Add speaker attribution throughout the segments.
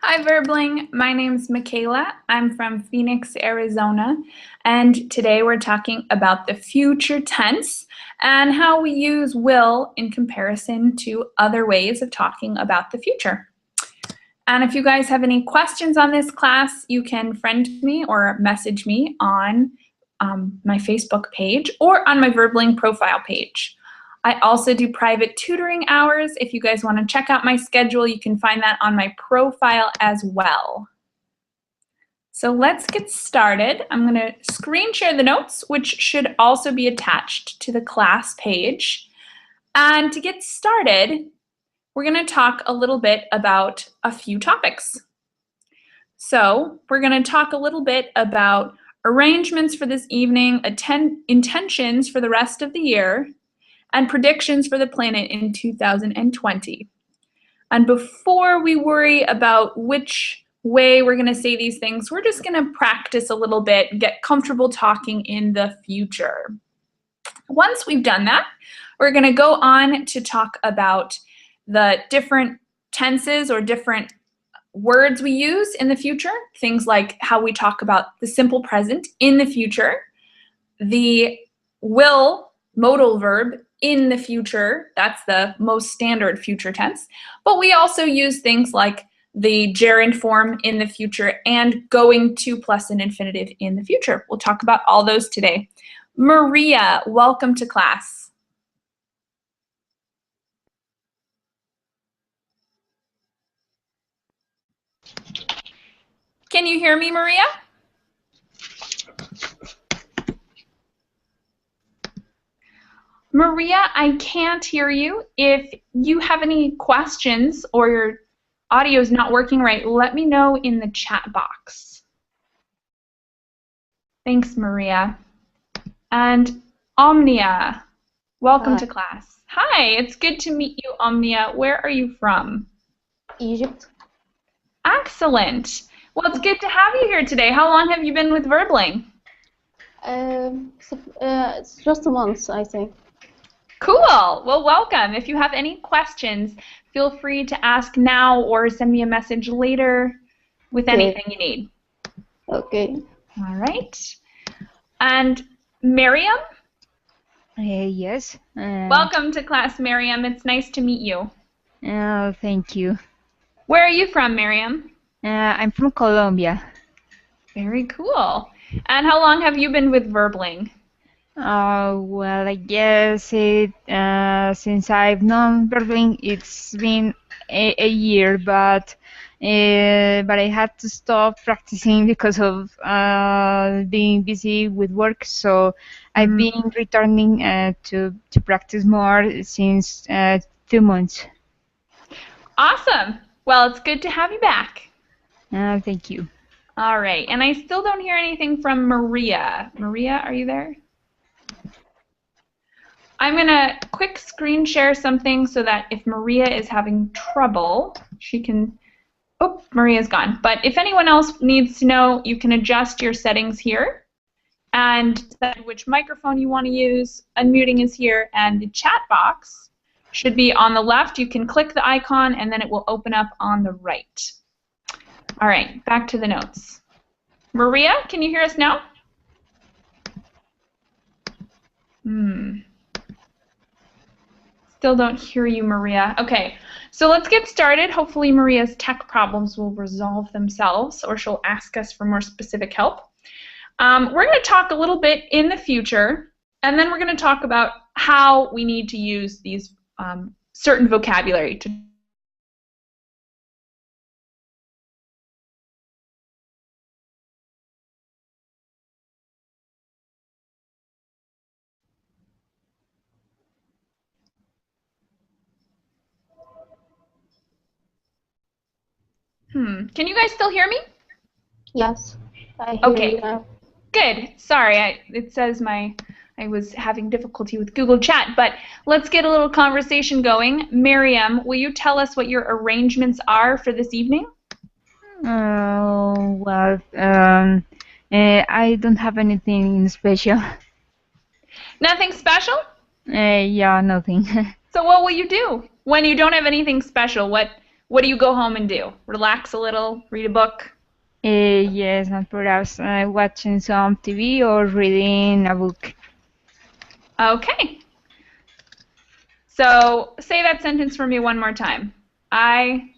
Speaker 1: Hi, Verbling. My name's Michaela. I'm from Phoenix, Arizona, and today we're talking about the future tense and how we use will in comparison to other ways of talking about the future. And if you guys have any questions on this class, you can friend me or message me on my Facebook page or on my Verbling profile page. I also do private tutoring hours. If you guys want to check out my schedule, you can find that on my profile as well. So let's get started. I'm going to screen share the notes, which should also be attached to the class page. And to get started, we're going to talk a little bit about a few topics. So we're going to talk a little bit about arrangements for this evening, intentions for the rest of the year, and predictions for the planet in 2020. And before we worry about which way we're going to say these things, we're just going to practice a little bit, get comfortable talking in the future. Once we've done that, we're going to go on to talk about the different tenses or different words we use in the future, things like how we talk about the simple present in the future, the will modal verb in the future, that's the most standard future tense, but we also use things like the gerund form in the future and going to plus an infinitive in the future. We'll talk about all those today. Maria, welcome to class. Can you hear me, Maria? Maria, I can't hear you. If you have any questions or your audio is not working right, let me know in the chat box. Thanks, Maria. And Omnia, welcome to class. Hi, it's good to meet you, Omnia. Where are you from?
Speaker 2: Egypt.
Speaker 1: Excellent. Well, it's good to have you here today. How long have you been with Verbling?
Speaker 2: It's just a month, I think.
Speaker 1: Cool. Well, welcome. If you have any questions, feel free to ask now or send me a message later with anything you need.
Speaker 2: Okay.
Speaker 1: All right. And Miriam?
Speaker 3: Yes.
Speaker 1: Welcome to class, Miriam. It's nice to meet you.
Speaker 3: Oh, thank you.
Speaker 1: Where are you from, Miriam?
Speaker 3: I'm from Colombia.
Speaker 1: Very cool. And how long have you been with Verbling?
Speaker 3: Well, I guess since I've known Berlin, it's been a year, but I had to stop practicing because of being busy with work. So I've been returning to practice more since 2 months.
Speaker 1: Awesome. Well, it's good to have you back.
Speaker 3: Thank you.
Speaker 1: All right. And I still don't hear anything from Maria. Maria, are you there? I'm going to quick screen share something so that if Maria is having trouble, she can... Oh, Maria's gone. But if anyone else needs to know, you can adjust your settings here and decide which microphone you want to use. Unmuting is here, and the chat box should be on the left. You can click the icon, and then it will open up on the right. All right, back to the notes. Maria, can you hear us now? Still don't hear you, Maria. Okay, so let's get started. Hopefully Maria's tech problems will resolve themselves, or she'll ask us for more specific help. We're going to talk a little bit in the future, and then we're going to talk about how we need to use these certain vocabulary to Can you guys still hear me?
Speaker 2: Yes, I hear
Speaker 1: Okay.
Speaker 2: you now.
Speaker 1: Good. Sorry, it says I was having difficulty with Google Chat, but let's get a little conversation going. Miriam, will you tell us what your arrangements are for this evening?
Speaker 3: Well, I don't have anything special.
Speaker 1: Nothing special?
Speaker 3: Yeah, nothing.
Speaker 1: So what will you do when you don't have anything special? What what do you go home and do? Relax a little, read a book?
Speaker 3: Yes, and perhaps watching some TV or reading a book.
Speaker 1: Okay. So say that sentence for me one more time. I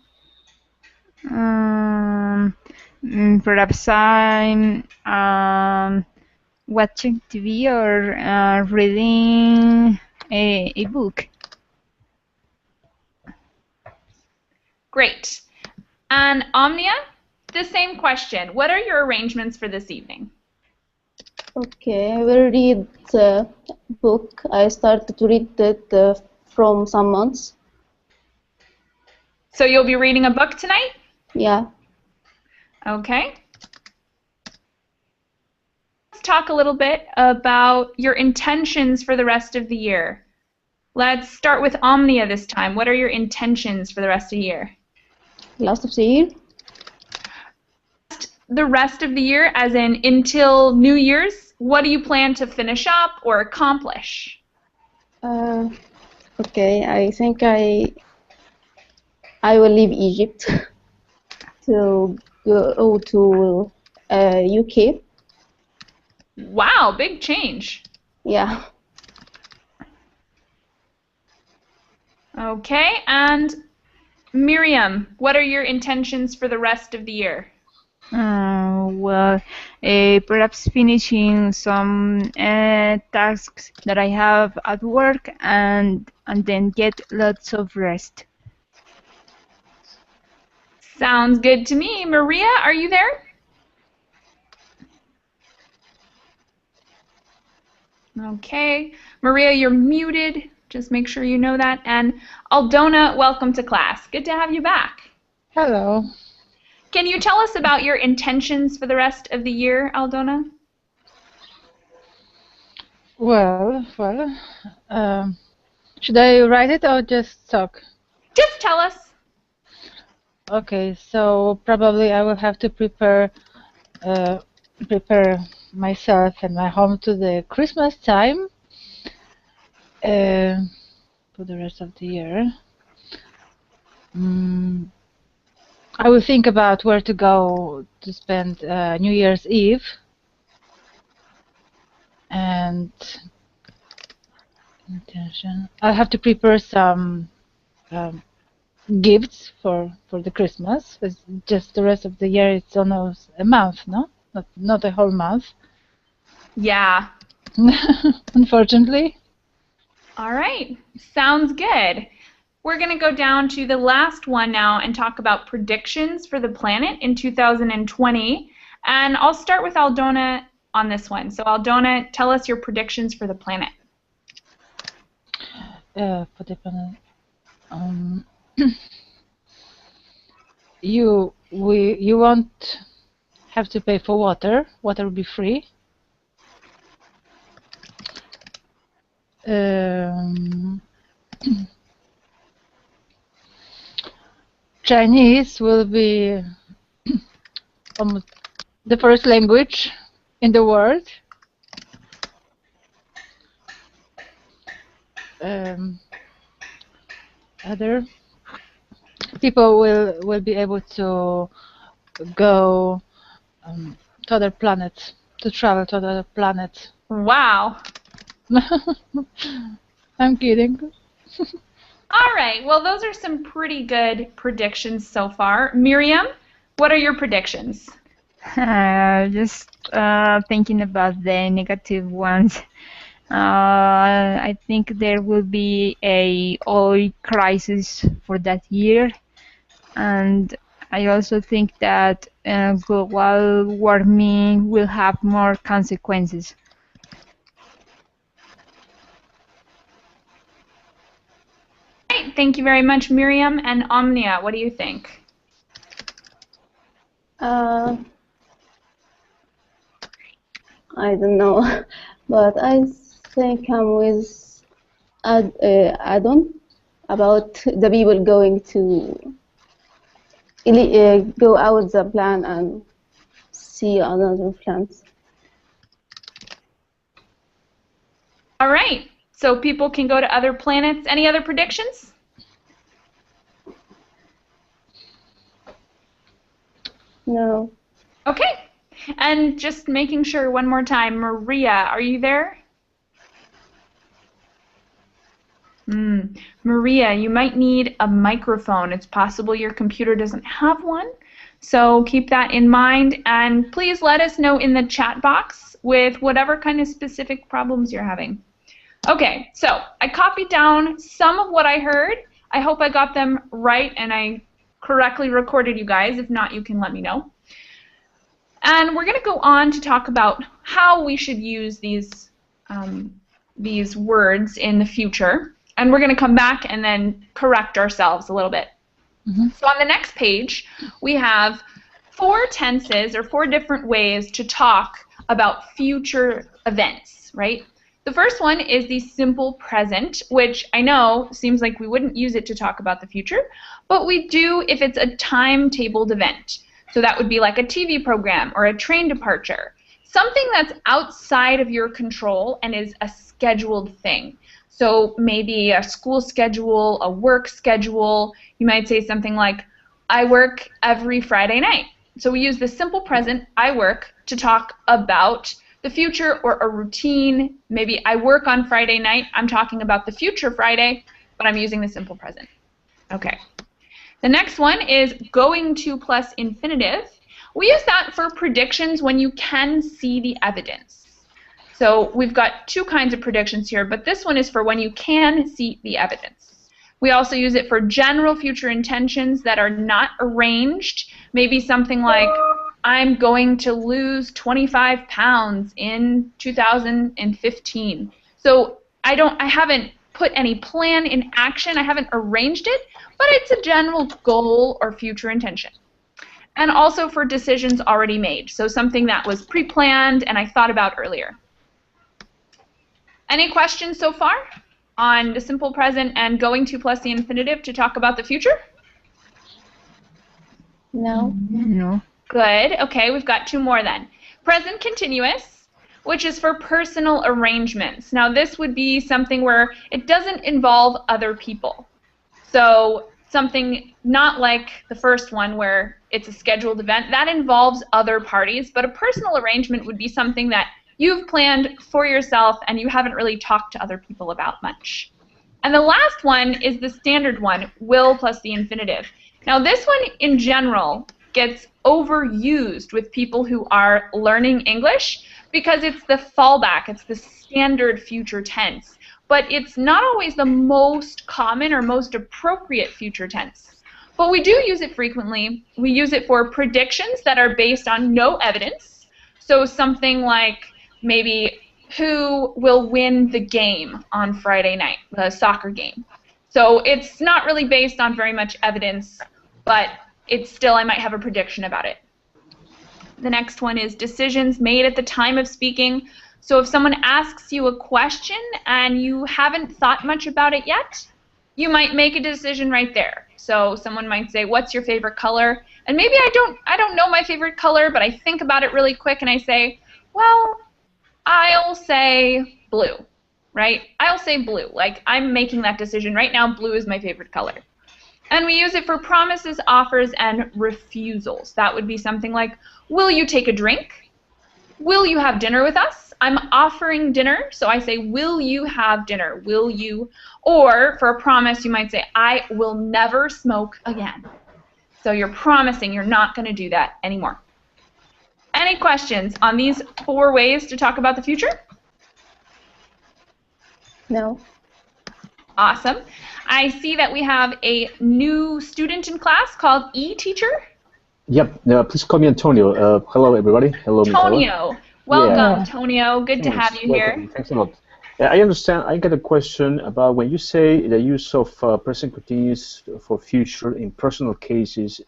Speaker 3: Um, Perhaps I'm watching TV or reading a book.
Speaker 1: Great. And Omnia, the same question. What are your arrangements for this evening?
Speaker 2: Okay, I will read the book. I started to read it from some months.
Speaker 1: So you'll be reading a book tonight?
Speaker 2: Yeah.
Speaker 1: Okay. Let's talk a little bit about your intentions for the rest of the year. Let's start with Omnia this time. What are your intentions for the rest of the year?
Speaker 2: Last of the year.
Speaker 1: The rest of the year, as in until New Year's, what do you plan to finish up or accomplish?
Speaker 2: Okay, I think I will leave Egypt to go to UK.
Speaker 1: Wow, big change.
Speaker 2: Yeah.
Speaker 1: Okay, and Miriam, what are your intentions for the rest of the year?
Speaker 3: Well, perhaps finishing some tasks that I have at work and then get lots of rest.
Speaker 1: Sounds good to me. Maria, are you there? Okay. Maria, you're muted. Just make sure you know that. And Aldona, welcome to class. Good to have you back.
Speaker 4: Hello.
Speaker 1: Can you tell us about your intentions for the rest of the year, Aldona?
Speaker 4: Well, should I write it or just talk?
Speaker 1: Just tell us.
Speaker 4: Okay, so probably I will have to prepare myself and my home to the Christmas time for the rest of the year. I will think about where to go to spend New Year's Eve, and intention. I'll have to prepare some gifts for the Christmas. It's just the rest of the year. It's almost a month, no? Not a whole month.
Speaker 1: Yeah.
Speaker 4: Unfortunately.
Speaker 1: All right. Sounds good. We're going to go down to the last one now and talk about predictions for the planet in 2020. And I'll start with Aldona on this one. So Aldona, tell us your predictions for the planet.
Speaker 4: For the planet. You won't have to pay for water. Water will be free. Chinese will be almost the first language in the world. Other people will be able to go to other planets, to travel to other planets.
Speaker 1: Wow.
Speaker 4: I'm kidding.
Speaker 1: All right. Well, those are some pretty good predictions so far. Miriam, what are your predictions?
Speaker 3: Just thinking about the negative ones. I think there will be a oil crisis for that year, and I also think that global warming will have more consequences.
Speaker 1: Great. Thank you very much, Miriam. And Omnia, what do you think?
Speaker 2: I don't know, but I think I'm with Adon about the people going to go out the plan and see another plants.
Speaker 1: All right. So people can go to other planets. Any other predictions?
Speaker 2: No.
Speaker 1: Okay. And just making sure one more time, Maria, are you there? Maria, you might need a microphone. It's possible your computer doesn't have one. So keep that in mind, and please let us know in the chat box with whatever kind of specific problems you're having. Okay, so I copied down some of what I heard. I hope I got them right and I correctly recorded you guys. If not, you can let me know. And we're going to go on to talk about how we should use these words in the future. And we're going to come back and then correct ourselves a little bit. So on the next page, we have 4 tenses or 4 different ways to talk about future events, right? The first one is the simple present, which I know seems like we wouldn't use it to talk about the future, but we do if it's a timetabled event. So that would be like a TV program or a train departure, something that's outside of your control and is a scheduled thing. So maybe a school schedule, a work schedule. You might say something like, I work every Friday night. So we use the simple present, I work, to talk about the future or a routine. Maybe I work on Friday night. I'm talking about the future Friday, but I'm using the simple present. Okay. The next one is going to plus infinitive. We use that for predictions when you can see the evidence. So we've got 2 kinds of predictions here, but this one is for when you can see the evidence. We also use it for general future intentions that are not arranged. Maybe something like, I'm going to lose 25 pounds in 2015. So I haven't put any plan in action. I haven't arranged it, but it's a general goal or future intention. And also for decisions already made. So something that was pre-planned and I thought about earlier. Any questions so far on the simple present and going to plus the infinitive to talk about the future?
Speaker 2: No.
Speaker 3: No.
Speaker 1: Good. Okay, we've got 2 more then. Present continuous, which is for personal arrangements. Now this would be something where it doesn't involve other people. So something not like the first one where it's a scheduled event. That involves other parties, but a personal arrangement would be something that you've planned for yourself and you haven't really talked to other people about much. And the last one is the standard one, will plus the infinitive. Now this one in general gets overused with people who are learning English because it's the fallback, it's the standard future tense. But it's not always the most common or most appropriate future tense. But we do use it frequently. We use it for predictions that are based on no evidence. So something like maybe who will win the game on Friday night, the soccer game. So it's not really based on very much evidence, but it's still, I might have a prediction about it. The next one is decisions made at the time of speaking. So if someone asks you a question and you haven't thought much about it yet, you might make a decision right there. So someone might say, what's your favorite color? And maybe I don't know my favorite color, but I think about it really quick and I say, well, I'll say blue, right? I'll say blue. Like, I'm making that decision right now. Blue is my favorite color. And we use it for promises, offers, and refusals. That would be something like, will you take a drink? Will you have dinner with us? I'm offering dinner, so I say, will you have dinner? Will you? Or for a promise, you might say, I will never smoke again. So you're promising you're not going to do that anymore. Any questions on these 4 ways to talk about the future?
Speaker 2: No.
Speaker 1: Awesome. I see that we have a new student in class called E-Teacher.
Speaker 5: Yep. Please call me Antonio. Hello, everybody. Hello,
Speaker 1: Antonio. Welcome,
Speaker 5: Yeah.
Speaker 1: Antonio. Good to have you
Speaker 5: Welcome.
Speaker 1: here.
Speaker 5: Thanks a lot. I understand. I got a question about when you say the use of present continuous for future in personal cases.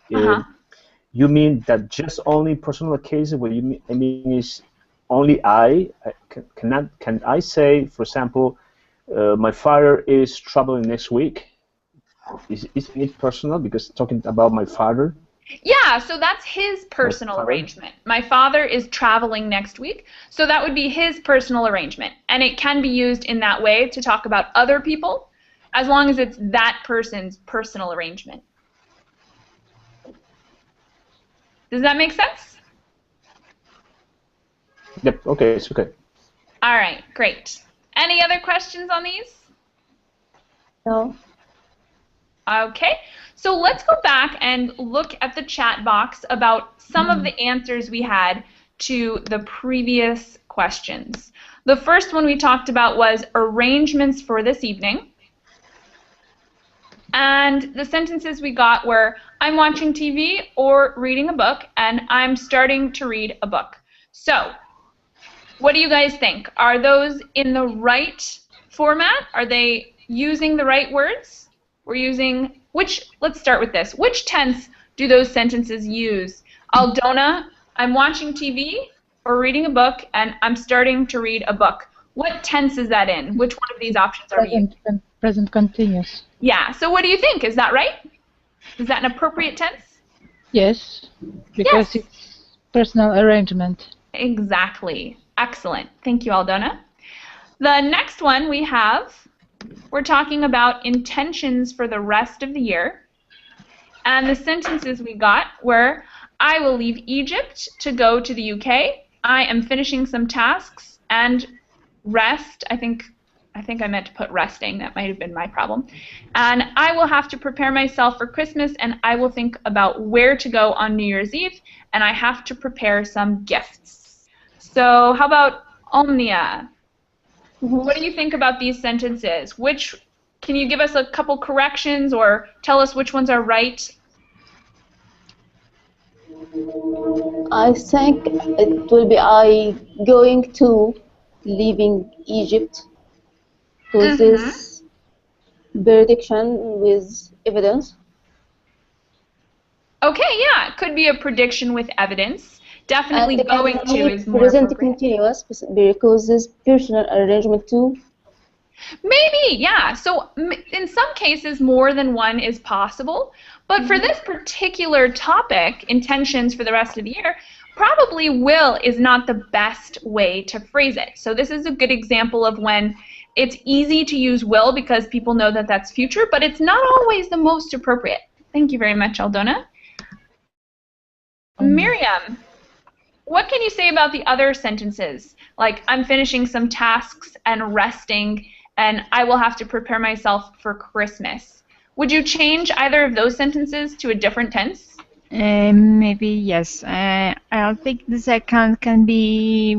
Speaker 5: You mean that just only personal cases? What you mean, I mean is only can I say, for example, my father is traveling next week? Is it personal because talking about my father?
Speaker 1: Yeah, so that's his personal arrangement. My father is traveling next week, so that would be his personal arrangement. And it can be used in that way to talk about other people, as long as it's that person's personal arrangement. Does that make sense?
Speaker 5: Yep. Okay. It's okay.
Speaker 1: All right, great. Any other questions on these?
Speaker 2: No.
Speaker 1: Okay, so let's go back and look at the chat box about some of the answers we had to the previous questions. The first one we talked about was arrangements for this evening. And the sentences we got were, I'm watching TV or reading a book, and I'm starting to read a book. So, what do you guys think? Are those in the right format? Are they using the right words? We're using, let's start with this. Which tense do those sentences use? Aldona, I'm watching TV or reading a book, and I'm starting to read a book. What tense is that in? Which one of these options are we using?
Speaker 4: Present continuous.
Speaker 1: Yeah, so what do you think? Is that right? Is that an appropriate tense?
Speaker 4: Yes, because
Speaker 1: Yes.
Speaker 4: it's personal arrangement.
Speaker 1: Exactly. Excellent. Thank you, Aldona. The next one we have, we're talking about intentions for the rest of the year. And the sentences we got were, I will leave Egypt to go to the UK. I am finishing some tasks and rest. I think I meant to put resting. That might have been my problem. And I will have to prepare myself for Christmas, and I will think about where to go on New Year's Eve, and I have to prepare some gifts. So how about Omnia? What do you think about these sentences? Can you give us a couple corrections or tell us which ones are right?
Speaker 2: I think it will be I going to leaving Egypt. With this prediction with evidence.
Speaker 1: Okay, yeah, it could be a prediction with evidence. Definitely
Speaker 2: And
Speaker 1: going to is more
Speaker 2: present
Speaker 1: appropriate.
Speaker 2: continuous because this personal arrangement too.
Speaker 1: Maybe, yeah. So in some cases, more than one is possible. But for this particular topic, intentions for the rest of the year, probably will is not the best way to phrase it. So this is a good example of when it's easy to use will because people know that that's future, but it's not always the most appropriate. Thank you very much, Aldona. Miriam, what can you say about the other sentences? Like, I'm finishing some tasks and resting, and I will have to prepare myself for Christmas. Would you change either of those sentences to a different tense?
Speaker 3: Maybe yes. I think the second can be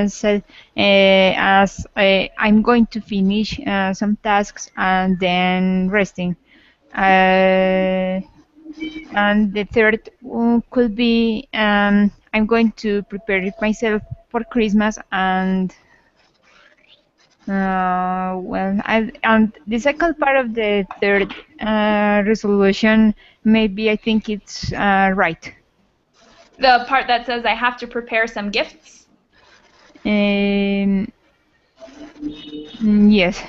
Speaker 3: said as I'm going to finish some tasks and then resting. And the third could be I'm going to prepare myself for Christmas and and the second part of the third resolution, maybe I think it's right.
Speaker 1: The part that says I have to prepare some gifts?
Speaker 3: Yes.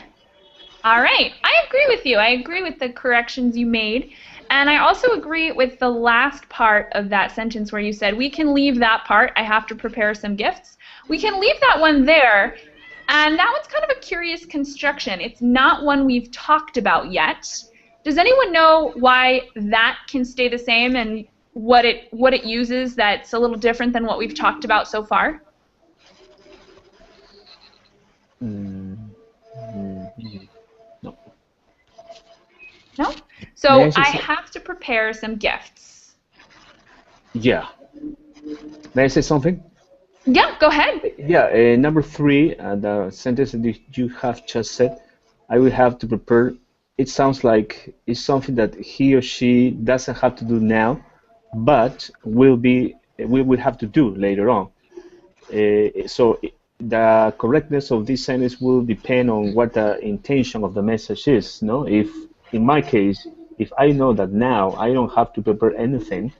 Speaker 1: All right. I agree with you. I agree with the corrections you made. And I also agree with the last part of that sentence where you said, we can leave that part, I have to prepare some gifts. We can leave that one there. And that one's kind of a curious construction. It's not one we've talked about yet. Does anyone know why that can stay the same and what it uses that's a little different than what we've talked about so far?
Speaker 5: No.
Speaker 1: No? So
Speaker 5: May I say
Speaker 1: I
Speaker 5: so-
Speaker 1: have to prepare some gifts.
Speaker 5: Yeah. May I say something?
Speaker 1: Yeah, go ahead.
Speaker 5: Yeah, number 3, the sentence that you have just said, I will have to prepare. It sounds like it's something that he or she doesn't have to do now, but we will have to do later on. So the correctness of this sentence will depend on what the intention of the message is. No, if in my case, if I know that now I don't have to prepare anything,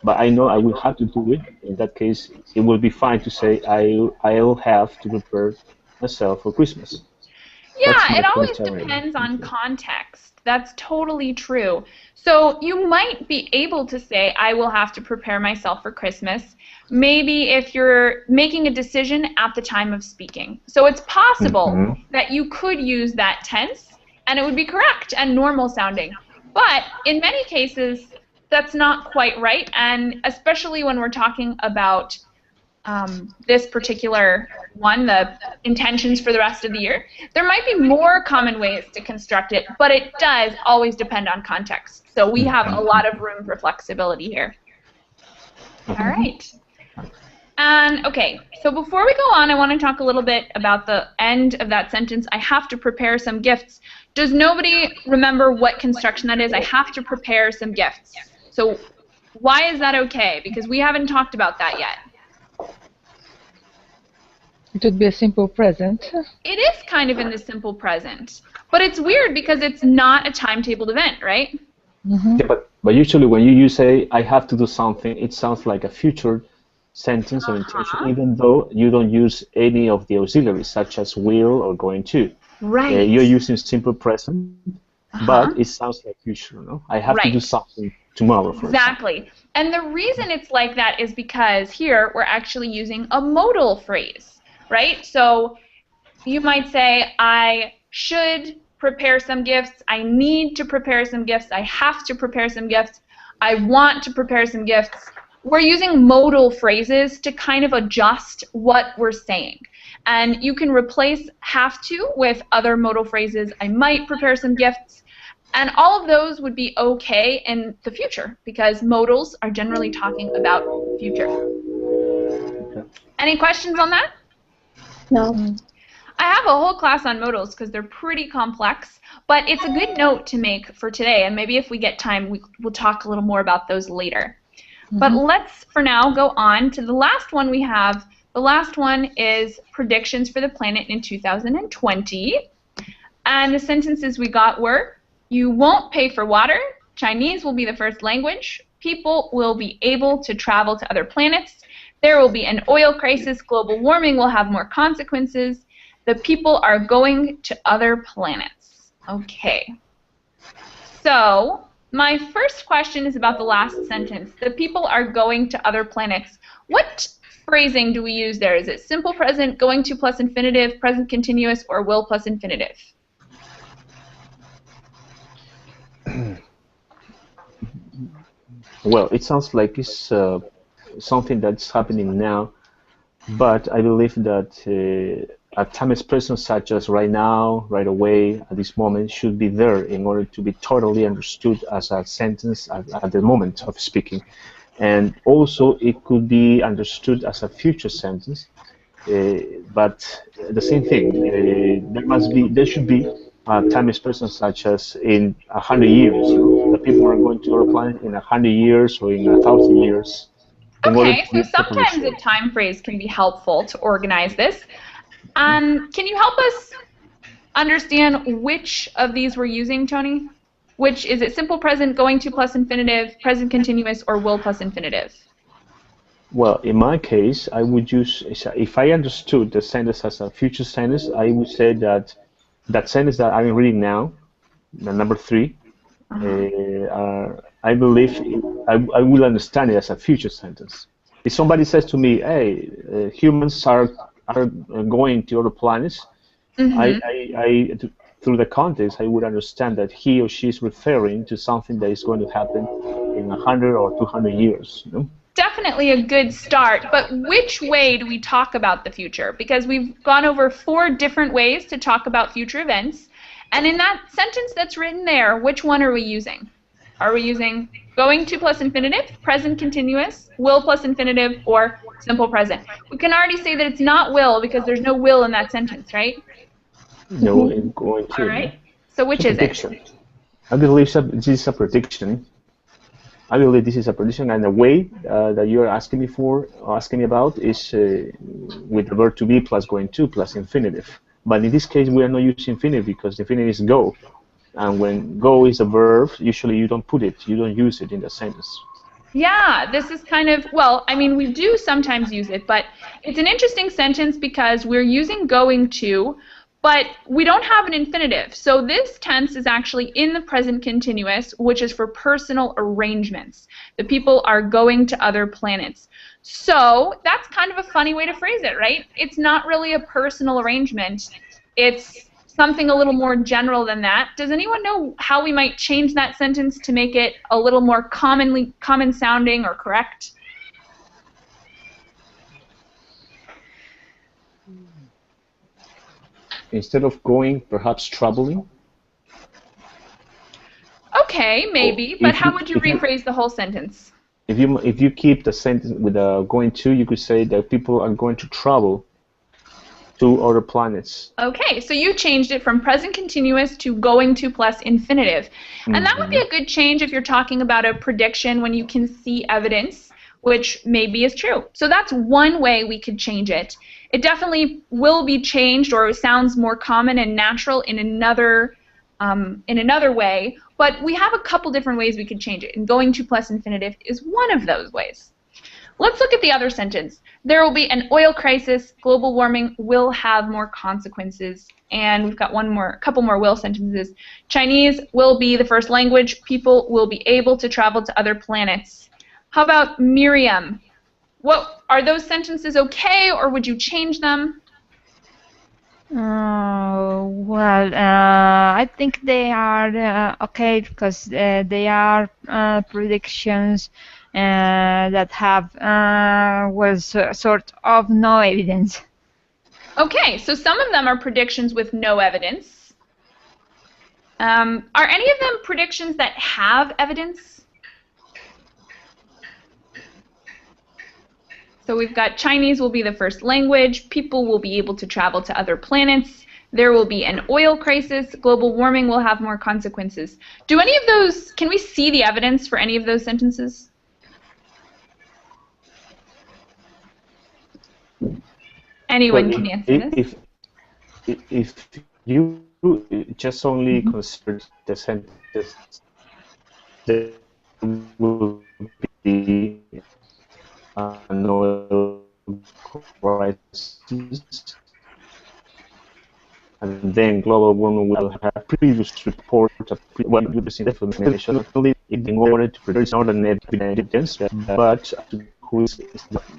Speaker 5: but I know I will have to do it, in that case, it will be fine to say I'll have to prepare myself for Christmas.
Speaker 1: Yeah,
Speaker 5: That's my
Speaker 1: it always
Speaker 5: first idea.
Speaker 1: depends on context. That's totally true. So you might be able to say, I will have to prepare myself for Christmas, maybe if you're making a decision at the time of speaking. So it's possible that you could use that tense, and it would be correct and normal sounding. But in many cases, that's not quite right, and especially when we're talking about this particular one, the intentions for the rest of the year. There might be more common ways to construct it, but it does always depend on context. So we have a lot of room for flexibility here. All right. And okay, so before we go on, I want to talk a little bit about the end of that sentence. I have to prepare some gifts. Does nobody remember what construction that is? I have to prepare some gifts. So why is that okay? Because we haven't talked about that yet.
Speaker 4: It would be a simple present.
Speaker 1: It is kind of in the simple present, but it's weird because it's not a timetabled event, right?
Speaker 4: Mm-hmm.
Speaker 5: Yeah, but usually when you say I have to do something, it sounds like a future sentence or intention, even though you don't use any of the auxiliaries such as will or going to.
Speaker 1: Right.
Speaker 5: You're using simple present, but it sounds like future. No, I have to do something tomorrow. For
Speaker 1: example. And the reason it's like that is because here we're actually using a modal phrase. Right? So you might say, I should prepare some gifts, I need to prepare some gifts, I have to prepare some gifts, I want to prepare some gifts. We're using modal phrases to kind of adjust what we're saying. And you can replace have to with other modal phrases, I might prepare some gifts, and all of those would be okay in the future because modals are generally talking about future.
Speaker 5: Okay.
Speaker 1: Any questions on that?
Speaker 2: No.
Speaker 1: I have a whole class on modals because they're pretty complex, but it's a good note to make for today, and maybe if we get time, we'll talk a little more about those later. But let's, for now, go on to the last one we have. The last one is predictions for the planet in 2020, and the sentences we got were, you won't pay for water, Chinese will be the first language, people will be able to travel to other planets, there will be an oil crisis, global warming will have more consequences, the people are going to other planets. Okay. So, my first question is about the last sentence. The people are going to other planets. What phrasing do we use there? Is it simple present, going to plus infinitive, present continuous, or will plus infinitive?
Speaker 5: Well, it sounds like it's something that's happening now, but I believe that a time expression such as right now, right away, at this moment, should be there in order to be totally understood as a sentence at the moment of speaking. And also, it could be understood as a future sentence, but the same thing. There should be a time expression such as in 100 years. The people are going to our planet in 100 years or in 1,000 years.
Speaker 1: Okay, so sometimes a time phrase can be helpful to organize this. Can you help us understand which of these we're using, Tony? Which is it simple present, going to plus infinitive, present continuous, or will plus infinitive?
Speaker 5: Well, in my case, I would use, if I understood the sentence as a future sentence, I would say that that sentence that I'm reading now, the number 3, I believe I will understand it as a future sentence. If somebody says to me, hey, humans are going to other planets, through the context, I would understand that he or she is referring to something that is going to happen in 100 or 200 years. You know?
Speaker 1: Definitely a good start, but which way do we talk about the future? Because we've gone over 4 different ways to talk about future events, and in that sentence that's written there, which one are we using? Are we using going to plus infinitive, present continuous, will plus infinitive, or simple present? We can already say that it's not will because there's no will in that sentence, right?
Speaker 5: No, in going to.
Speaker 1: All right. So which is it?
Speaker 5: I believe this is a prediction. I believe this is a prediction, and the way that you're asking me about is with the verb to be plus going to plus infinitive. But in this case, we are not using infinitive because infinitive is go. And when go is a verb, usually you don't put it, you don't use it in the sentence.
Speaker 1: Yeah, this is kind of, well, I mean, we do sometimes use it, but it's an interesting sentence because we're using going to, but we don't have an infinitive. So this tense is actually in the present continuous, which is for personal arrangements. The people are going to other planets. So that's kind of a funny way to phrase it, right? It's not really a personal arrangement. It's something a little more general than that. Does anyone know how we might change that sentence to make it a little more common sounding or correct?
Speaker 5: Instead of going, perhaps traveling.
Speaker 1: Okay, maybe, but how would you rephrase the whole sentence?
Speaker 5: If you keep the sentence with going to, you could say that people are going to travel to other planets.
Speaker 1: Okay, so you changed it from present continuous to going to plus infinitive. And that would be a good change if you're talking about a prediction when you can see evidence, which maybe is true. So that's one way we could change it. It definitely will be changed, or sounds more common and natural in another way, but we have a couple different ways we could change it, and going to plus infinitive is one of those ways. Let's look at the other sentence. There will be an oil crisis, global warming will have more consequences, and we've got a couple more will sentences. Chinese will be the first language, people will be able to travel to other planets. How about Miriam? What are those sentences okay, or would you change them?
Speaker 3: Well, I think they are okay because they are predictions that have, sort of no evidence.
Speaker 1: Okay, so some of them are predictions with no evidence. Are any of them predictions that have evidence? So we've got Chinese will be the first language, people will be able to travel to other planets, there will be an oil crisis, global warming will have more consequences. Do any of those, can we see the evidence for any of those sentences? Anyone can answer this?
Speaker 5: If you just only consider the sentence, there will be an oil crisis, and then global warming will have previous report of information in order to produce not an evidence, but who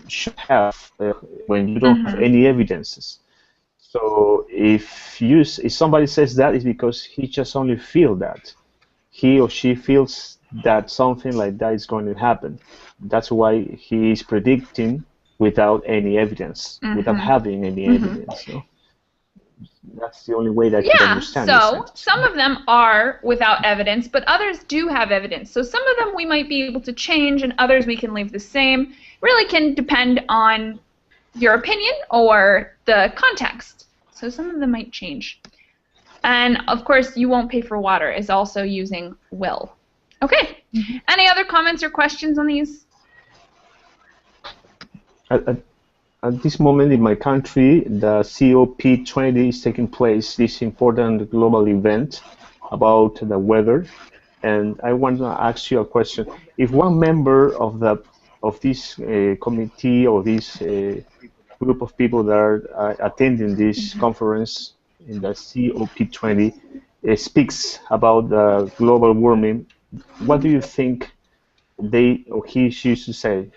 Speaker 5: should have when you don't have any evidences. So if somebody says that, it's because he just only feels that. He or she feels that something like that is going to happen. That's why he is predicting without any evidence, without having any evidence. So that's the only way that you can understand.
Speaker 1: So some of them are without evidence, but others do have evidence. So some of them we might be able to change, and others we can leave the same. Really can depend on your opinion or the context. So some of them might change. And of course, you won't pay for water is also using will. Okay. Any other comments or questions on these?
Speaker 5: At this moment in my country, the COP20 is taking place, this important global event about the weather. And I want to ask you a question. If one member of this committee or this group of people that are attending this conference in the COP20 speaks about the global warming, what do you think they or he should say?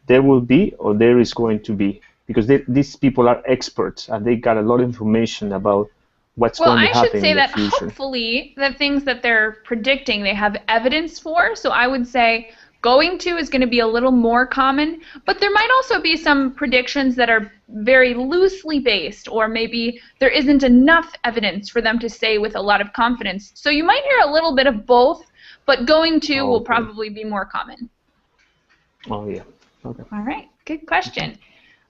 Speaker 5: There will be or there is going to be? Because these people are experts and they got a lot of information about what's going to happen in the future. Well, I should say that
Speaker 1: hopefully the things that they're predicting they have evidence for. So I would say going to is going to be a little more common, but there might also be some predictions that are very loosely based, or maybe there isn't enough evidence for them to say with a lot of confidence. So you might hear a little bit of both, but going to will probably be more common.
Speaker 5: Oh, yeah. Okay.
Speaker 1: All right, good question.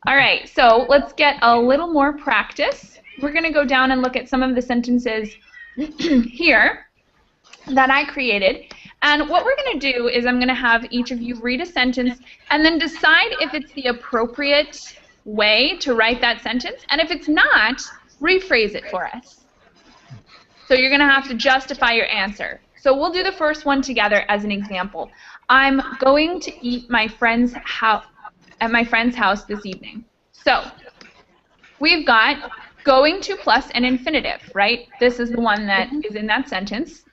Speaker 1: All right, so let's get a little more practice. We're going to go down and look at some of the sentences here that I created. And what we're going to do is I'm going to have each of you read a sentence and then decide if it's the appropriate way to write that sentence. And if it's not, rephrase it for us. So you're going to have to justify your answer. So we'll do the first one together as an example. I'm going to eat at my friend's house this evening. So we've got going to plus an infinitive, right? This is the one that is in that sentence.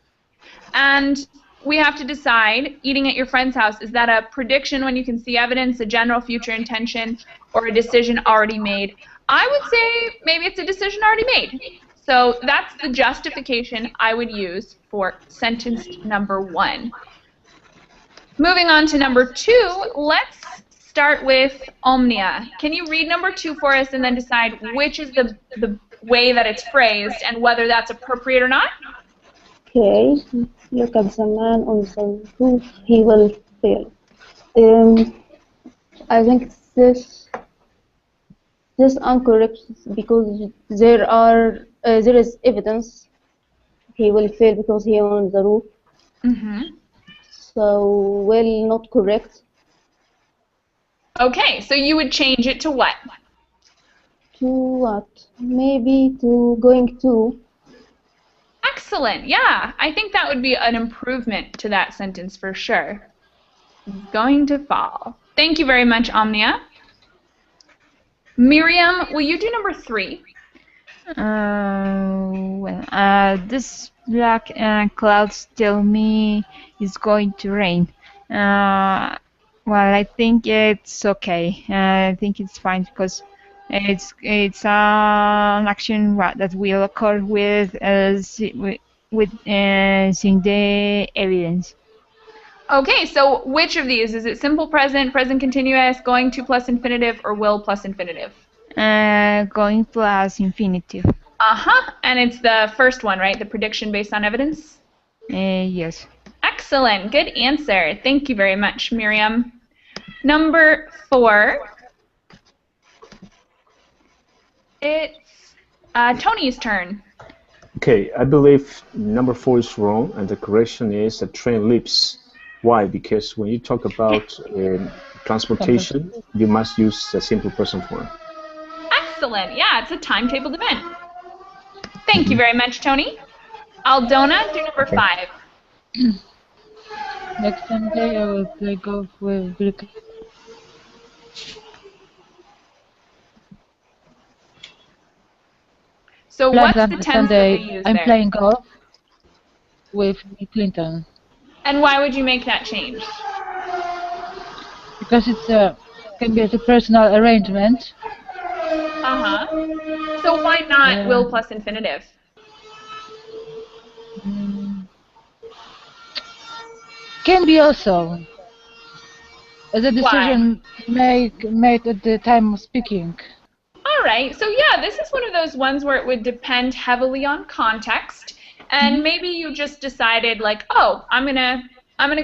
Speaker 1: And we have to decide, eating at your friend's house, is that a prediction when you can see evidence, a general future intention, or a decision already made? I would say maybe it's a decision already made. So that's the justification I would use for sentence number 1. Moving on to number 2, let's start with Omnia. Can you read number 2 for us and then decide which is the way that it's phrased and whether that's appropriate or not?
Speaker 2: Okay, look at the man on the roof, he will fail. I think this incorrect because there is evidence he will fail because he on the roof. So, well, not correct.
Speaker 1: Okay, so you would change it to what?
Speaker 2: To what? Maybe to going to.
Speaker 1: Excellent, yeah. I think that would be an improvement to that sentence for sure. Going to fall. Thank you very much, Omnia. Miriam, will you do number 3?
Speaker 3: This black clouds tell me it's going to rain. Well, I think it's okay. I think it's fine because it's an action that will occur with seeing the evidence.
Speaker 1: Okay, so which of these? Is it simple present, present continuous, going to plus infinitive, or will plus infinitive?
Speaker 3: Going plus infinitive.
Speaker 1: And it's the first one, right? The prediction based on evidence?
Speaker 3: Yes.
Speaker 1: Excellent. Good answer. Thank you very much, Miriam. Number 4. It's Tony's turn.
Speaker 5: Okay, I believe number 4 is wrong, and the correction is the train leaps. Why? Because when you talk about transportation, you must use the simple present form.
Speaker 1: Excellent. Yeah, it's a timetable event. Thank you very much, Tony. Aldona, do number 5.
Speaker 4: Next Sunday I will play golf with Bill.
Speaker 1: So what's the tense
Speaker 4: Sunday,
Speaker 1: that they use
Speaker 4: I'm
Speaker 1: there?
Speaker 4: playing golf with Bill Clinton.
Speaker 1: And why would you make that change?
Speaker 4: Because it's can be a personal arrangement.
Speaker 1: So why not will plus infinitive?
Speaker 4: Can be also as a decision made at the time of speaking.
Speaker 1: All right. So yeah, this is one of those ones where it would depend heavily on context, and maybe you just decided like, oh, I'm gonna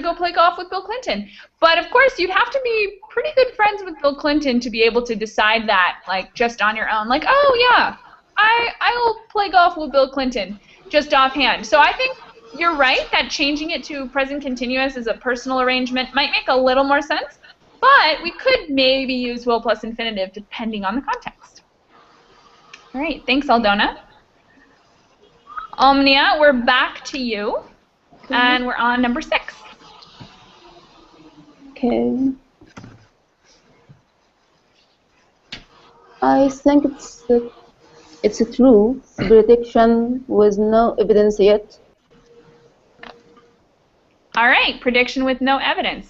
Speaker 1: go play golf with Bill Clinton. But of course, you'd have to be pretty good friends with Bill Clinton to be able to decide that, like just on your own. Like, oh yeah, I'll play golf with Bill Clinton just offhand. So I think you're right that changing it to present continuous as a personal arrangement might make a little more sense, but we could maybe use will plus infinitive depending on the context. All right, thanks, Aldona. Omnia, we're back to you, and we're on number 6.
Speaker 2: Okay. I think it's a true prediction with no evidence yet.
Speaker 1: All right, prediction with no evidence.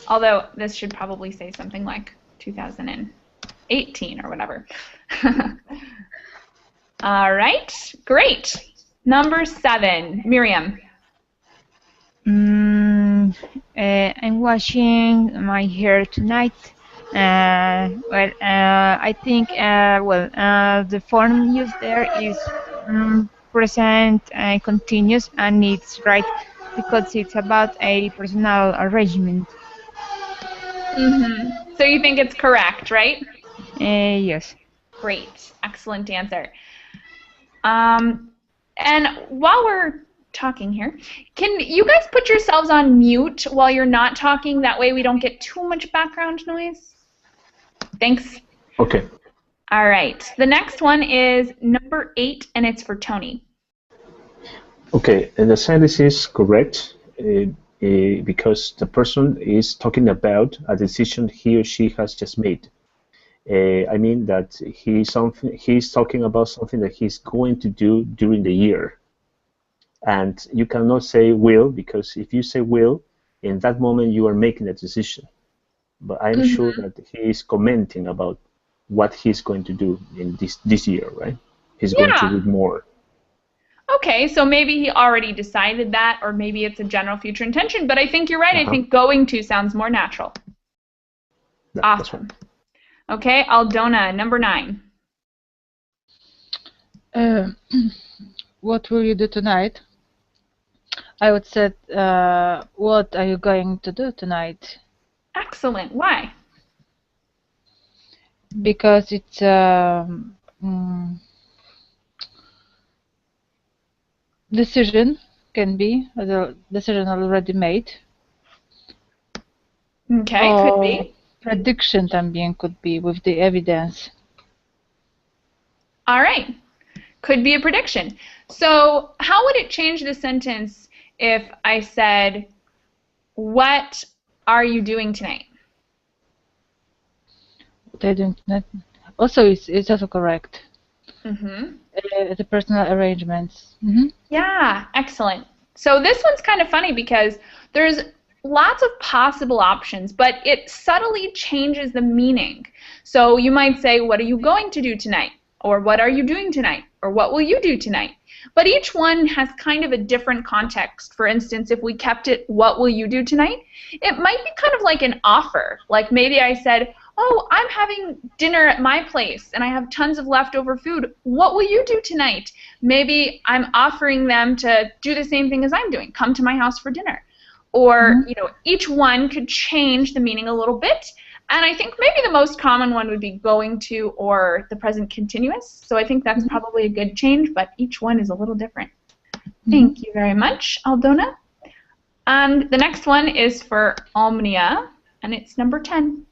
Speaker 1: Although this should probably say something like 2018 or whatever. All right, great. Number 7, Miriam.
Speaker 3: I'm washing my hair tonight. I think the form used there is present continuous, and it's right because it's about a personal arrangement.
Speaker 1: So you think it's correct, right?
Speaker 3: Yes.
Speaker 1: Great, excellent answer. And while we're talking here, can you guys put yourselves on mute while you're not talking? That way we don't get too much background noise. Thanks.
Speaker 5: Okay.
Speaker 1: All right. The next one is number 8, and it's for Tony.
Speaker 5: Okay, and the sentence is correct because the person is talking about a decision he or she has just made. I mean that he's talking about something that he's going to do during the year. And you cannot say will, because if you say will, in that moment you are making a decision. But I'm sure that he is commenting about what he's going to do in this year, right? He's going to read more.
Speaker 1: Okay, so maybe he already decided that, or maybe it's a general future intention, but I think you're right. I think going to sounds more natural.
Speaker 5: Yeah,
Speaker 1: awesome. Okay, Aldona, number 9.
Speaker 4: What will you do tonight? I would say, what are you going to do tonight?
Speaker 1: Excellent. Why?
Speaker 4: Because it's decision, can be a decision already made.
Speaker 1: Okay, could be.
Speaker 4: Prediction también could be with the evidence.
Speaker 1: All right. Could be a prediction. So how would it change the sentence if I said, what are you doing tonight?
Speaker 4: What are you doing tonight? Also, it's also correct. The personal arrangements.
Speaker 1: Yeah, excellent. So this one's kind of funny because there's lots of possible options, but it subtly changes the meaning. So you might say, what are you going to do tonight? Or what are you doing tonight? Or what will you do tonight? But each one has kind of a different context. For instance, if we kept it, what will you do tonight? It might be kind of like an offer. Like maybe I said, oh, I'm having dinner at my place and I have tons of leftover food. What will you do tonight? Maybe I'm offering them to do the same thing as I'm doing. Come to my house for dinner. Or, you know, each one could change the meaning a little bit. And I think maybe the most common one would be going to or the present continuous. So I think that's probably a good change, but each one is a little different. Thank you very much, Aldona. And the next one is for Omnia, and it's number 10.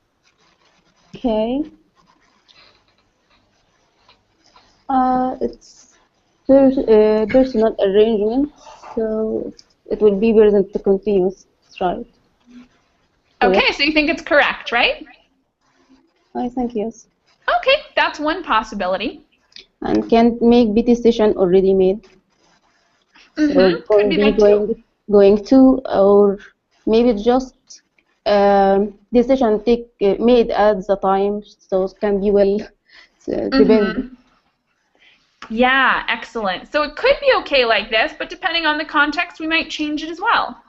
Speaker 2: Okay. It's personal arrangement, so it will be present continuous, right?
Speaker 1: Okay, so you think it's correct, right?
Speaker 2: I think yes.
Speaker 1: Okay, that's one possibility.
Speaker 2: And can make be decision already made. So
Speaker 1: Could be that too.
Speaker 2: going to, or maybe just decision made at the time, so it can be well depend.
Speaker 1: Yeah, excellent. So it could be okay like this, but depending on the context, we might change it as well.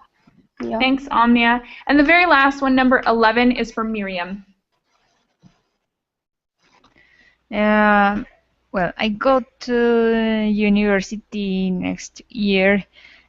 Speaker 2: Yeah.
Speaker 1: Thanks, Omnia. And the very last one, number 11, is for Miriam.
Speaker 3: Well, I go to university next year.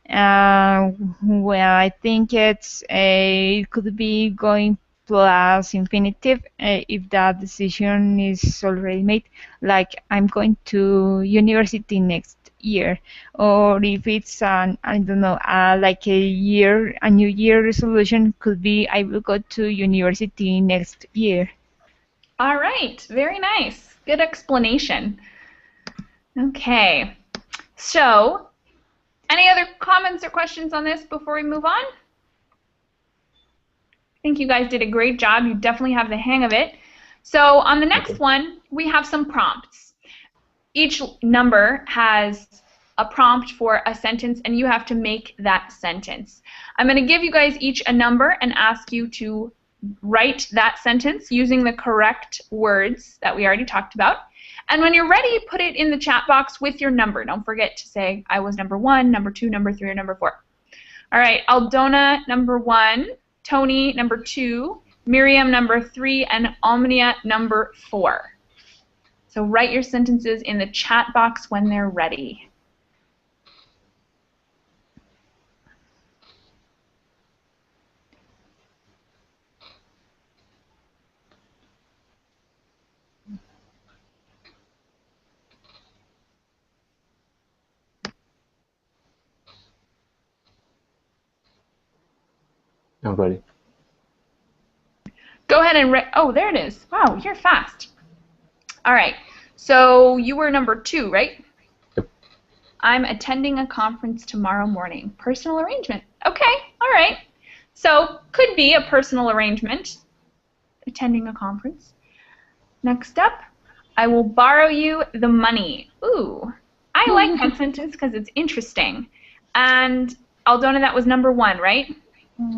Speaker 3: Well, I think it could be going plus infinitive if that decision is already made. Like I'm going to university next year, or if it's an I don't know, like a new year resolution could be I will go to university next year.
Speaker 1: All right, very nice. Good explanation. Okay, so any other comments or questions on this before we move on? I think you guys did a great job. You definitely have the hang of it. So on the next one, we have some prompts. Each number has a prompt for a sentence, and you have to make that sentence. I'm going to give you guys each a number and ask you to write that sentence using the correct words that we already talked about. And when you're ready, put it in the chat box with your number. Don't forget to say, I was number 1, number 2, number 3, or number 4. All right, Aldona, number 1, Tony, number 2, Miriam, number 3, and Omnia, number 4. So write your sentences in the chat box when they're ready.
Speaker 5: I'm ready.
Speaker 1: Go ahead and oh, there it is. Wow, you're fast. All right, so you were number 2, right?
Speaker 5: Yep.
Speaker 1: I'm attending a conference tomorrow morning. Personal arrangement. Okay, all right. So could be a personal arrangement, attending a conference. Next up, I will borrow you the money. Ooh, I like that sentence because it's interesting. And Aldona, that was number 1, right?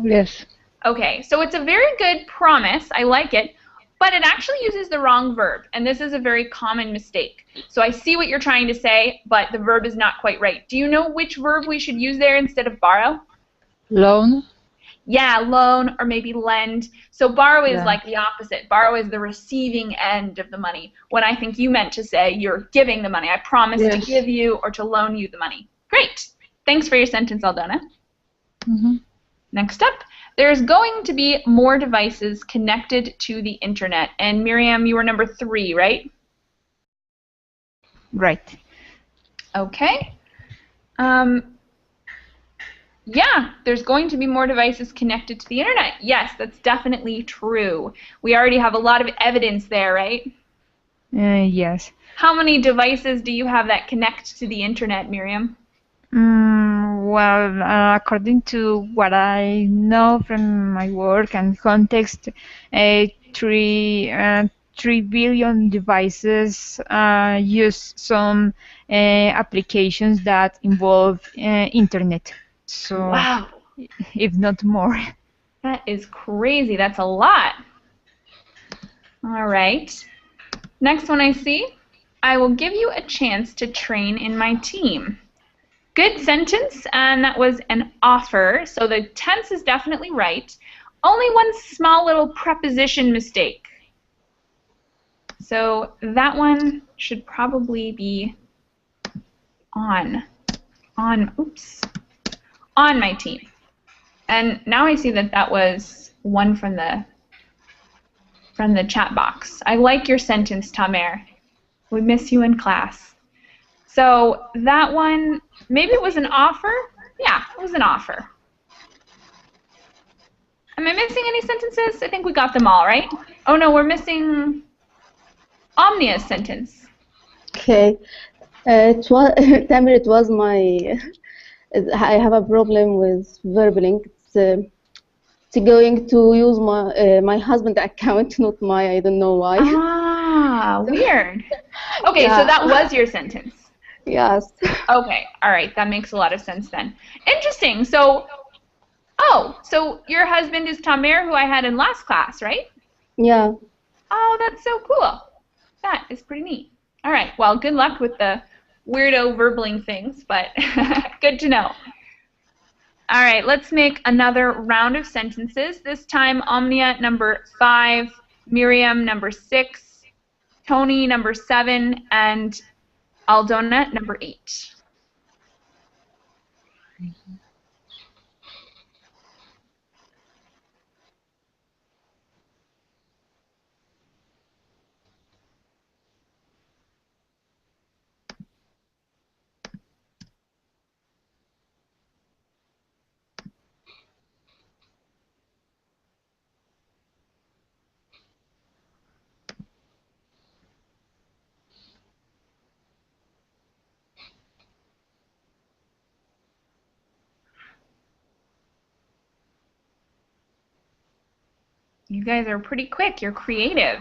Speaker 4: Yes.
Speaker 1: Okay, so it's a very good promise. I like it. but it actually uses the wrong verb, and this is a very common mistake. So I see what you're trying to say, but the verb is not quite right. Do you know which verb we should use there instead of borrow?
Speaker 4: Loan.
Speaker 1: Yeah, loan or maybe lend. So borrow is
Speaker 4: Yeah.
Speaker 1: like the opposite. Borrow is the receiving end of the money. When I think you meant to say you're giving the money. I promise to
Speaker 4: Yes.
Speaker 1: give you or to loan you the money. Great. Thanks for your sentence, Aldona.
Speaker 4: Mm-hmm.
Speaker 1: Next up, there's going to be more devices connected to the internet. And Miriam, you were number 3, right?
Speaker 3: Right.
Speaker 1: Okay. Yeah, there's going to be more devices connected to the internet. Yes, that's definitely true. We already have a lot of evidence there, right?
Speaker 3: Yes.
Speaker 1: How many devices do you have that connect to the internet, Miriam?
Speaker 3: Well, according to what I know from my work and context, 3 billion devices use some applications that involve internet. So,
Speaker 1: Wow,
Speaker 3: if not more.
Speaker 1: that is crazy. That's a lot. All right. Next one I see. I will give you a chance to train in my team. Good sentence, and that was an offer, so the tense is definitely right. Only one small little preposition mistake. So that one should probably be on my team. And now I see that that was one from the chat box. I like your sentence, Tamer. We miss you in class. So that one, maybe it was an offer? Yeah, it was an offer. Am I missing any sentences? I think we got them all, right? Oh no, we're missing Omnia's sentence.
Speaker 2: Okay. It was Tamir, it was my. I have a problem with verbaling. It's going to use my husband account, not my. I don't know why.
Speaker 1: Ah, weird. Okay,
Speaker 2: Yeah.
Speaker 1: so that was your sentence.
Speaker 2: Yes.
Speaker 1: Okay, all right, that makes a lot of sense then. Interesting. So, so your husband is Tamer, who I had in last class, right?
Speaker 2: Yeah.
Speaker 1: Oh, that's so cool. That is pretty neat. All right, well, good luck with the weirdo verbaling things, but good to know. All right, let's make another round of sentences. This time, Omnia number 5, Miriam number 6, Tony number 7, and Aldona number 8. You guys are pretty quick. You're creative.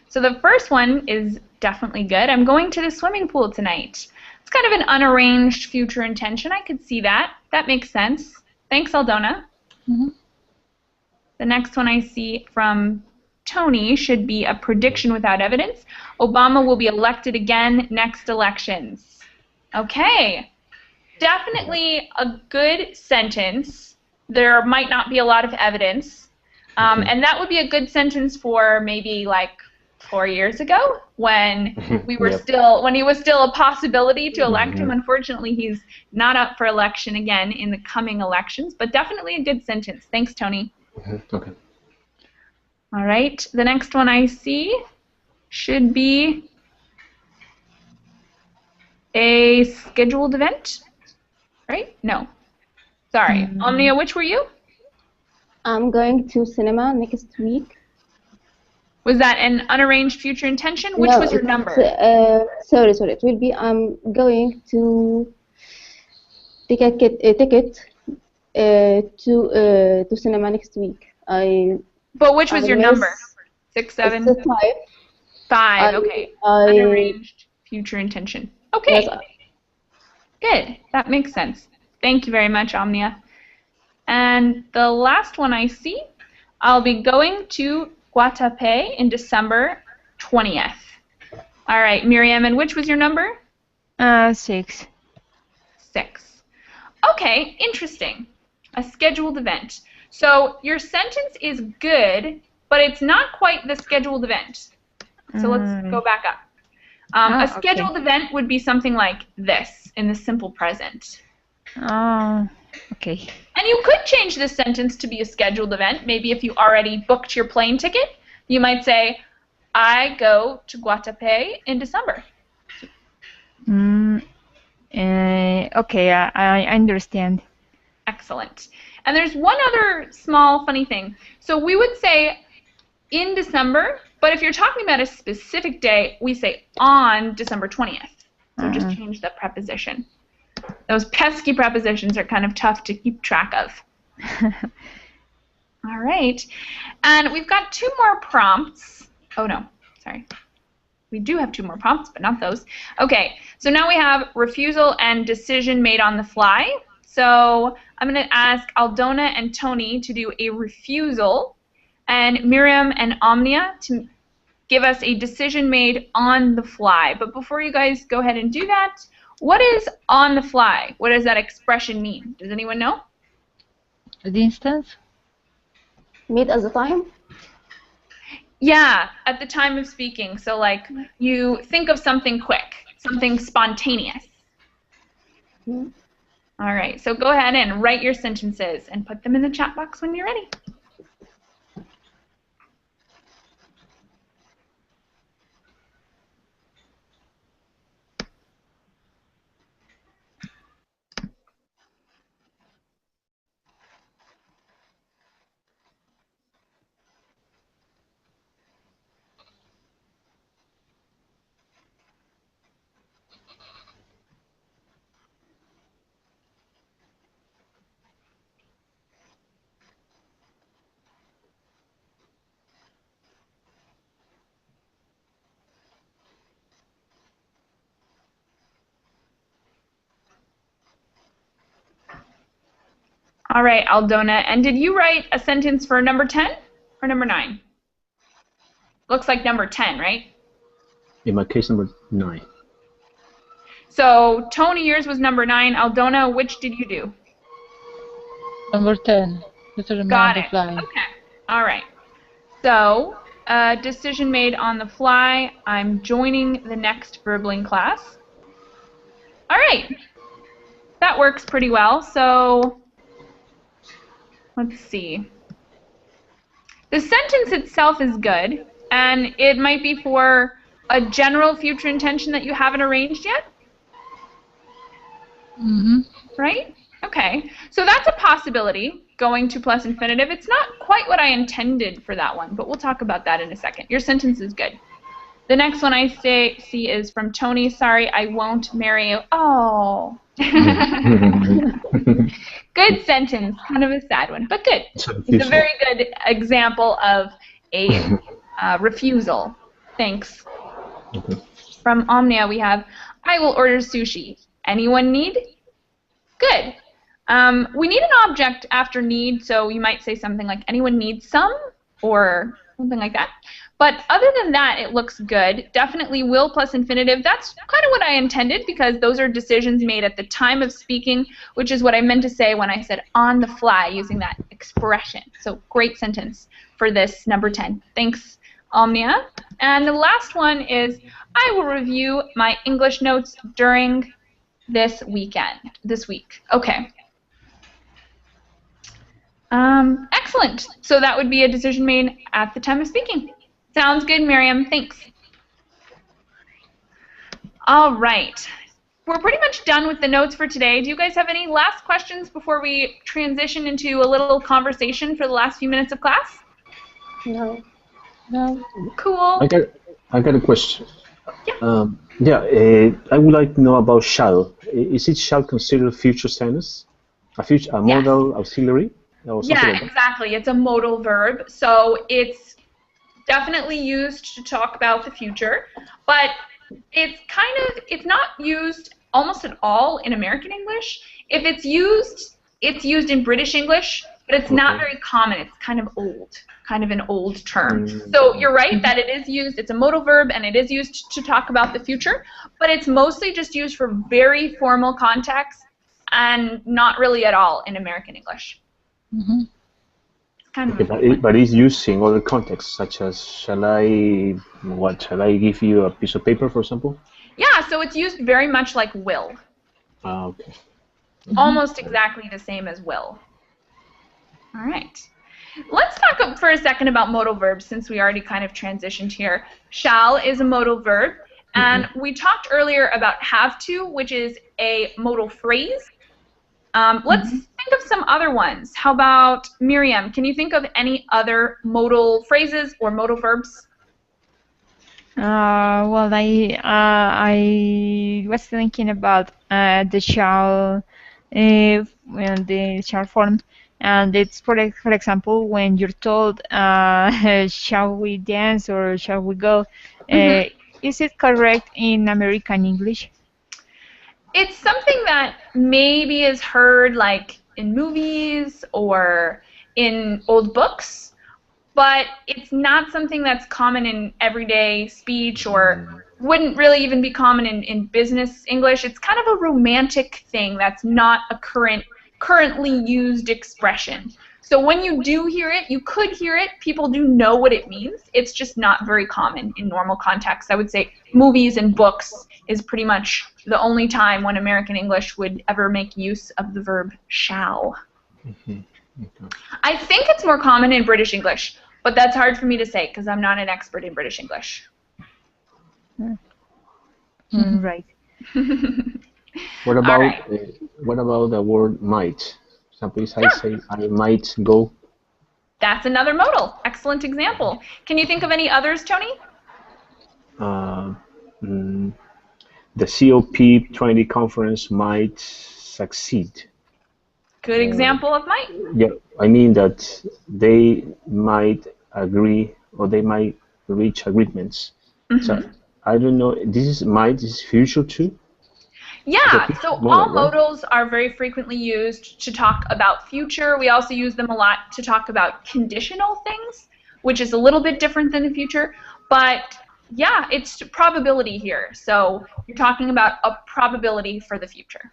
Speaker 1: So the first one is definitely good. I'm going to the swimming pool tonight. It's kind of an unarranged future intention. I could see that. That makes sense. Thanks, Aldona.
Speaker 4: Mhm.
Speaker 1: The next one I see from Tony should be a prediction without evidence. Obama will be elected again next elections. Okay. Definitely a good sentence. There might not be a lot of evidence. And that would be a good sentence for maybe like 4 years ago when we were when he was still a possibility to elect him. Unfortunately, he's not up for election again in the coming elections, but definitely a good sentence. Thanks, Tony.
Speaker 5: Okay.
Speaker 1: All right, the next one I see should be a scheduled event, right? No. Sorry. Omnia, which were you?
Speaker 2: I'm going to cinema next week.
Speaker 1: Was that an unarranged future intention? Which
Speaker 2: No,
Speaker 1: was your
Speaker 2: it's,
Speaker 1: number?
Speaker 2: sorry. It will be. I'm going to take a ticket to cinema next week.
Speaker 1: But which was your
Speaker 2: miss-
Speaker 1: number? 6, 7,
Speaker 2: It's a 5.
Speaker 1: 5. Okay. Unarranged future intention. Okay.
Speaker 2: Yes,
Speaker 1: Good. That makes sense. Thank you very much, Omnia. And the last one I see, I'll be going to Guatapé in December 20th. All right, Miriam, and which was your number?
Speaker 3: 6.
Speaker 1: 6. Okay, interesting. A scheduled event. So your sentence is good, but it's not quite the scheduled event. So let's go back up. A scheduled event would be something like this in the simple present.
Speaker 3: Oh, okay.
Speaker 1: And you could change this sentence to be a scheduled event. Maybe if you already booked your plane ticket, you might say, I go to Guatapé in December.
Speaker 3: Okay, I understand.
Speaker 1: Excellent. And there's one other small funny thing. So we would say in December, but if you're talking about a specific day, we say on December 20th. So just change the preposition. Those pesky prepositions are kind of tough to keep track of. All right. And we've got 2 more prompts. Oh, no. Sorry. We do have 2 more prompts, but not those. Okay. So now we have refusal and decision made on the fly. So I'm going to ask Aldona and Tony to do a refusal, and Miriam and Omnia to give us a decision made on the fly. But before you guys go ahead and do that, what is on the fly? What does that expression mean? Does anyone know?
Speaker 4: The instance?
Speaker 2: Meet at the time?
Speaker 1: Yeah, at the time of speaking. So like you think of something quick, something spontaneous.
Speaker 2: Mm-hmm.
Speaker 1: All right, so go ahead and write your sentences and put them in the chat box when you're ready. All right, Aldona, and did you write a sentence for number 10 or number 9? Looks like number 10, right?
Speaker 5: In my case, number 9.
Speaker 1: So, Tony, yours was number 9. Aldona, which did you do?
Speaker 4: Number 10. Decision
Speaker 1: Got
Speaker 4: made on
Speaker 1: it.
Speaker 4: the fly.
Speaker 1: Okay. All right. So, decision made on the fly. I'm joining the next Verbling class. All right. That works pretty well. So, let's see. The sentence itself is good, and it might be for a general future intention that you haven't arranged yet.
Speaker 4: Mm-hmm.
Speaker 1: Right? Okay. So that's a possibility, going to plus infinitive. It's not quite what I intended for that one, but we'll talk about that in a second. Your sentence is good. The next one I see is from Tony. Sorry, I won't marry you. Oh. Good sentence. Kind of a sad one, but good. It's a very good example of a refusal. Thanks.
Speaker 5: Okay.
Speaker 1: From Omnia, we have, I will order sushi. Anyone need? Good. We need an object after need, so you might say something like, anyone needs some? Or something like that. But other than that, it looks good. Definitely will plus infinitive. That's kind of what I intended, because those are decisions made at the time of speaking, which is what I meant to say when I said on the fly, using that expression. So great sentence for this number 10. Thanks, Omnia. And the last one is, I will review my English notes during this week. Okay. Excellent. So that would be a decision made at the time of speaking. Sounds good, Miriam. Thanks. All right. We're pretty much done with the notes for today. Do you guys have any last questions before we transition into a little conversation for the last few minutes of class?
Speaker 2: No.
Speaker 4: No.
Speaker 1: Cool.
Speaker 5: I got a question.
Speaker 1: Yeah.
Speaker 5: I would like to know about shall. Is it shall considered future tense? A modal auxiliary? Or something
Speaker 1: Yeah,
Speaker 5: like that?
Speaker 1: exactly. It's a modal verb. So it's definitely used to talk about the future, but it's not used almost at all in American English. If it's used in British English but it's not very common. It's kind of old, kind of an old term. So you're right that it is used, it's a modal verb, and it is used to talk about the future, but it's mostly just used for very formal contexts and not really at all in American English.
Speaker 4: Mm-hmm.
Speaker 1: It's kind of
Speaker 5: but it's used in other contexts, such as, shall I give you a piece of paper, for example?
Speaker 1: Yeah, so it's used very much like will.
Speaker 5: Okay.
Speaker 1: Almost exactly the same as will. All right. Let's talk for a second about modal verbs, since we already kind of transitioned here. Shall is a modal verb, and we talked earlier about have to, which is a modal phrase. Let's think of some other ones. How about Miriam? Can you think of any other modal phrases or modal verbs?
Speaker 3: Well, I was thinking about the shall, when the shall form, and it's for example when you're told, shall we dance or shall we go? Is it correct in American English?
Speaker 1: It's something that maybe is heard like in movies or in old books, but it's not something that's common in everyday speech or wouldn't really even be common in business English. It's kind of a romantic thing that's not a currently used expression. So when you do hear it, you could hear it, people do know what it means, it's just not very common in normal context. I would say movies and books is pretty much the only time when American English would ever make use of the verb shall. I think it's more common in British English, but that's hard for me to say because I'm not an expert in British English.
Speaker 3: Right.
Speaker 5: What about the word might? For example, if I say I might go.
Speaker 1: That's another modal. Excellent example. Can you think of any others, Tony?
Speaker 5: The COP20 conference might succeed.
Speaker 1: Good example of might.
Speaker 5: Yeah, I mean that they might agree or they might reach agreements. So I don't know. This is future too.
Speaker 1: Yeah, so all
Speaker 5: right?
Speaker 1: modals are very frequently used to talk about future. We also use them a lot to talk about conditional things, which is a little bit different than the future. But yeah, it's probability here. So you're talking about a probability for the future.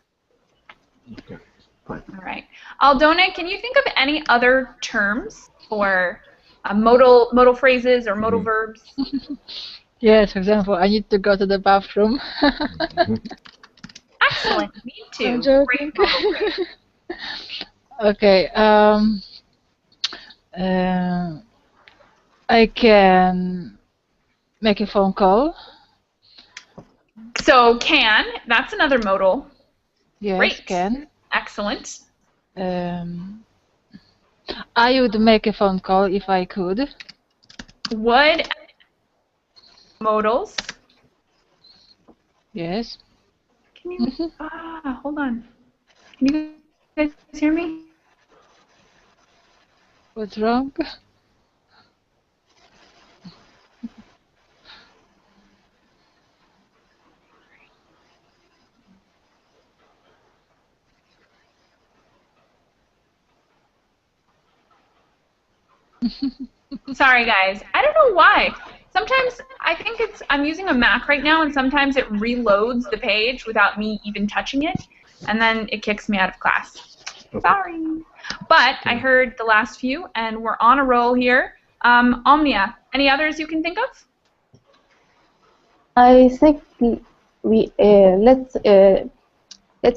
Speaker 5: Okay, fine.
Speaker 1: All right. Aldona, can you think of any other terms for modal phrases or modal verbs?
Speaker 4: Yes, for example, I need to go to the bathroom.
Speaker 1: Excellent. Me too.
Speaker 4: I'm joking.
Speaker 1: Great modal phrase.
Speaker 4: Okay. I can make a phone call.
Speaker 1: So can, that's another modal.
Speaker 4: Yes,
Speaker 1: Great.
Speaker 4: can.
Speaker 1: Excellent.
Speaker 4: I would make a phone call if I could.
Speaker 1: Would, modals.
Speaker 4: Yes.
Speaker 1: Can you, hold on. Can you guys hear me?
Speaker 4: What's wrong?
Speaker 1: Sorry guys, I don't know why. Sometimes I think I'm using a Mac right now and sometimes it reloads the page without me even touching it and then it kicks me out of class. Sorry. But I heard the last few and we're on a roll here. Omnia, any others you can think of?
Speaker 2: I think we let's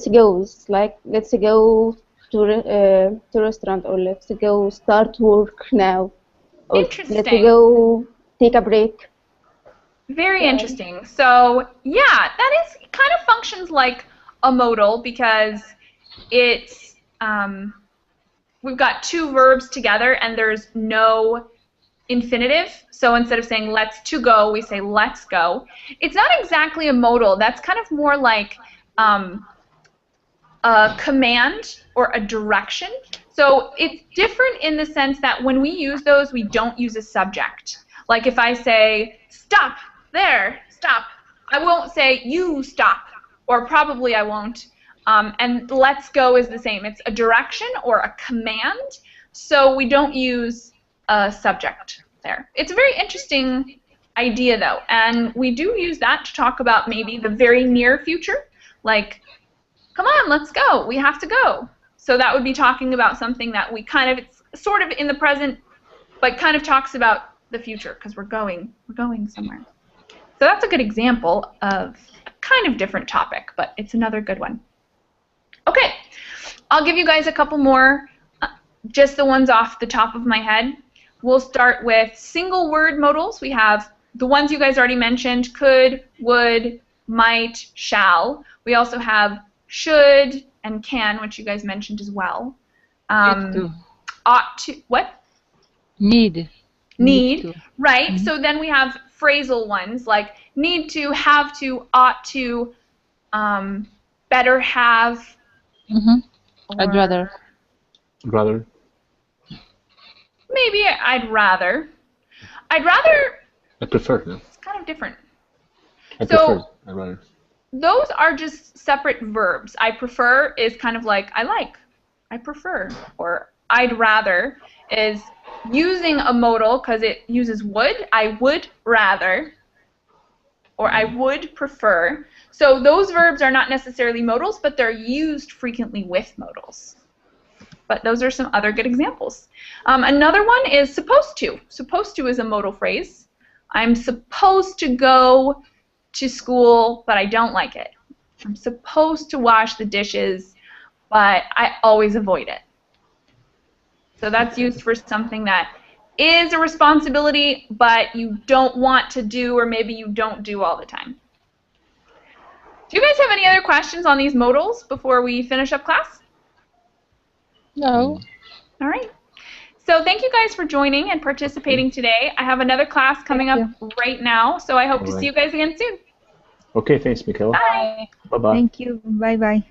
Speaker 2: go. It's like let's go to restaurant or let's go start work now. Or
Speaker 1: Interesting.
Speaker 2: let's go take a break.
Speaker 1: Very interesting. So yeah, that is kind of functions like a modal because it's we've got two verbs together and there's no infinitive. So instead of saying let's to go, we say let's go. It's not exactly a modal. That's kind of more like a command or a direction. So it's different in the sense that when we use those, we don't use a subject. Like if I say, stop, there, stop, I won't say, you stop, or probably I won't. And let's go is the same. It's a direction or a command. so we don't use a subject there. It's a very interesting idea, though, and we do use that to talk about maybe the very near future, like, come on, let's go, we have to go. So that would be talking about something that we kind of, it's sort of in the present, but kind of talks about the future, because we're going somewhere. So that's a good example of a kind of different topic, but it's another good one. Okay, I'll give you guys a couple more, just the ones off the top of my head. We'll start with single word modals. We have the ones you guys already mentioned, could, would, might, shall. We also have should and can, which you guys mentioned as well.
Speaker 4: Need to.
Speaker 1: Ought to, what?
Speaker 4: Need.
Speaker 1: Need,
Speaker 4: to.
Speaker 1: right. Mm-hmm. So then we have phrasal ones like need to, have to, ought to, better have.
Speaker 4: Mm-hmm. I'd rather.
Speaker 5: Rather.
Speaker 1: Maybe I'd rather. I'd rather.
Speaker 5: I prefer. No.
Speaker 1: It's kind of different.
Speaker 5: I prefer. I'd rather.
Speaker 1: Those are just separate verbs. I prefer is kind of like I like. I prefer. Or I'd rather is using a modal because it uses would. I would rather. Or I would prefer. So those verbs are not necessarily modals, but they're used frequently with modals. But those are some other good examples. Another one is supposed to. Supposed to is a modal phrase. I'm supposed to go to school, but I don't like it. I'm supposed to wash the dishes, but I always avoid it. So that's used for something that is a responsibility, but you don't want to do, or maybe you don't do all the time. Do you guys have any other questions on these modals before we finish up class?
Speaker 4: No.
Speaker 1: All right. So thank you guys for joining and participating today. I have another class coming up right now, so I hope to see you guys again soon.
Speaker 5: Okay, thanks, Michaela.
Speaker 1: Bye.
Speaker 5: Bye-bye.
Speaker 3: Thank you. Bye-bye.